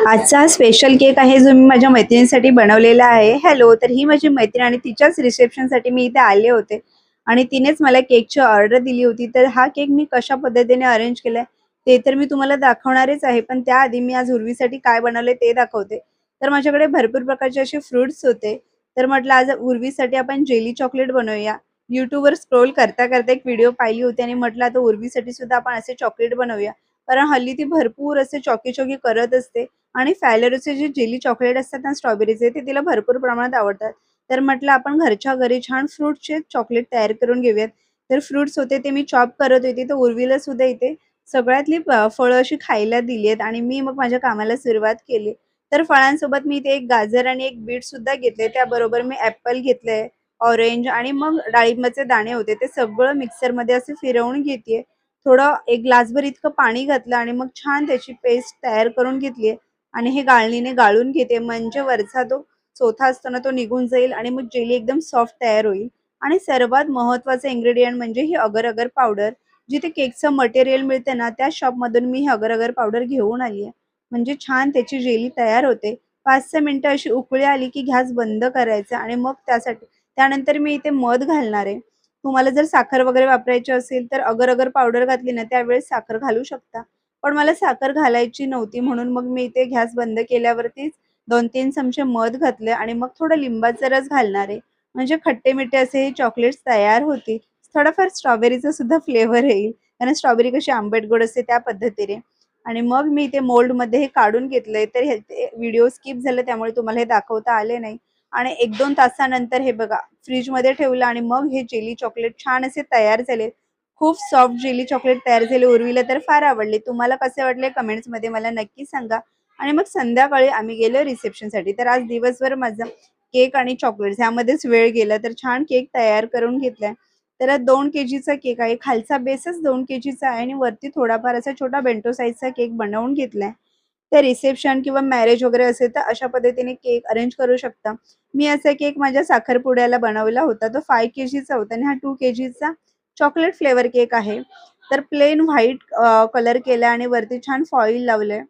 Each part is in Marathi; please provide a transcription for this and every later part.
आजचा स्पेशल केक आहे जो मी माझ्या मैत्रिणीसाठी बनवलेला आहे. हॅलो, तर ही माझी मैत्रीण आणि तिच्याच रिसेप्शनसाठी मी इथे आले होते आणि तिनेच मला केकची ऑर्डर दिली होती. तर हा केक मी कशा पद्धतीने अरेंज केलाय ते तर मी तुम्हाला दाखवणारच आहे. पण त्याआधी मी आज उर्वीसाठी काय बनवले ते दाखवते. तर माझ्याकडे भरपूर प्रकारचे असे फ्रुट्स होते. तर म्हटलं आज उर्वीसाठी आपण जेली चॉकलेट बनवूया. YouTubeवर स्क्रोल करता करता एक व्हिडिओ पाहिली होती आणि म्हटलं आता उर्वीसाठी सुद्धा आपण असे चॉकलेट बनवूया. कारण हल्ली ती भरपूर असे चॉकी-चॉकी करत असते. आणि फॅलरोचे जे जेली चॉकलेट असतात ना स्ट्रॉबेरीचे ते तिला भरपूर प्रमाणात आवडतात. तर म्हटलं आपण घरच्या घरी छान फ्रूटचे चॉकलेट तयार करून घेऊयात. तर फ्रुट्स होते ते मी चॉप करत होते. तर उर्वीला सुद्धा इथे सगळ्यातली फळं अशी खायला दिली आहेत आणि मी मग माझ्या कामाला सुरुवात केली. तर फळांसोबत मी इथे एक गाजर आणि एक बीट सुद्धा घेतले. त्याबरोबर मी ॲपल घेतलंय, ऑरेंज आणि मग डाळिंबाचे दाणे होते. ते सगळं मिक्सरमध्ये असे फिरवून घेतेय. थोडं एक ग्लासभर इतकं पाणी घातलं आणि मग छान त्याची पेस्ट तयार करून घेतली आणि हे गाळणीने गाळून घेते म्हणजे वरचा जो चोथा असतो ना तो निघून जाईल आणि मग जेली एकदम सॉफ्ट तयार होईल. आणि सर्वात महत्त्वाचं इन्ग्रेडियंट म्हणजे ही अगर-अगर पावडर. जिथे केकचं मटेरियल मिळते ना त्या शॉपमधून मी ही अगर-अगर पावडर घेऊन आली आहे. म्हणजे छान त्याची जेली तयार होते. 5-6 मिनिटं अशी उकळी आली की गॅस बंद करायचा आणि मग त्यानंतर मी इथे मध घालणार आहे. तुम्हाला जर साखर वगैरे वापरायची असेल तर अगर-अगर पावडर घातली ना त्यावेळेस साखर घालू शकता. पण मला साखर घालायची नव्हती म्हणून मग मी इथे गॅस बंद केल्यावरतीच 2-3 चमचे मध घातले आणि मग थोडं लिंबाचा रस घालणार आहे. म्हणजे खट्टे-मिठ्ठे असे हे चॉकलेट्स तयार होतील. थोडाफार स्ट्रॉबेरीचा सुद्धा फ्लेवर येईल. कारण स्ट्रॉबेरी कशी आंबट-गोड असते त्या पद्धतीने. आणि मग मी इथे मोल्डमध्ये हे काढून घेतलंय. तर हे व्हिडिओ स्किप झाले त्यामुळे तुम्हाला हे दाखवता आले नाही. आणि 1-2 तासानंतर हे बघा फ्रिजमध्ये ठेवलं आणि मग हे जेली चॉकलेट छान असे तयार झाले. खूप सॉफ्ट जेली चॉकलेट तयार झाले. उर्वीला तर फार आवडले. तुम्हाला कसे वाटले कमेंट्समध्ये मला नक्की सांगा. आणि मग संध्याकाळी आम्ही गेलो रिसेप्शनसाठी. तर आज दिवसभर माझा केक आणि चॉकलेट्स ह्यामध्येच वेळ गेला. तर छान केक तयार करून घेतलाय. तर 2 केजीचा केक आहे. खालचा बेसच 2 केजीचा आहे आणि वरती थोडाफार असा छोटा बेंटो साइजचा केक बनवून घेतलाय. तर रिसेप्शन किंवा मॅरेज वगैरे असेल तर अशा पद्धतीने केक अरेंज करू शकता. मी असा केक माझ्या साखरपुड्याला बनवला होता. तो 5 केजीचा होता आणि हा 2 केजीचा चॉकलेट फ्लेवर केक आहे. तर प्लेन व्हाईट कलर केला आणि वरती छान फॉइल लावलंय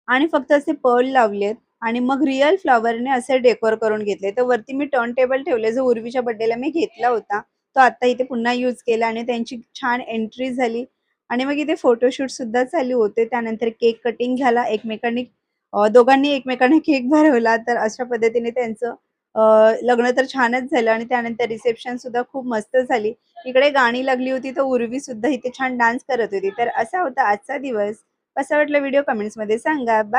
आणि फक्त असे पर्ल लावलेत आणि मग रिअल फ्लॉवरने असे डेकोर करून घेतले. तर वरती मी टर्न टेबल ठेवले, जो उर्वीच्या बर्थडेला मी घेतला होता. तो आता इथे पुन्हा यूज केला आणि त्यांची छान एंट्री झाली आणि मग इथे फोटोशूट सुद्धा चालू होते. त्यानंतर केक कटिंग झाला. दोघांनी एकमेकांना केक भरवला. तर अशा पद्धतीने त्यांचं अ, लग्न तर छानच झालं आणि त्यानंतर रिसेप्शन सुद्धा खूप मस्त झाली. इकडे गाणी लागली होती, तर उर्वी सुद्धा इथे छान डान्स करत होती. तर असा होता आजचा दिवस. कसा वाटला व्हिडिओ कमेंट्समध्ये सांगा. बाय.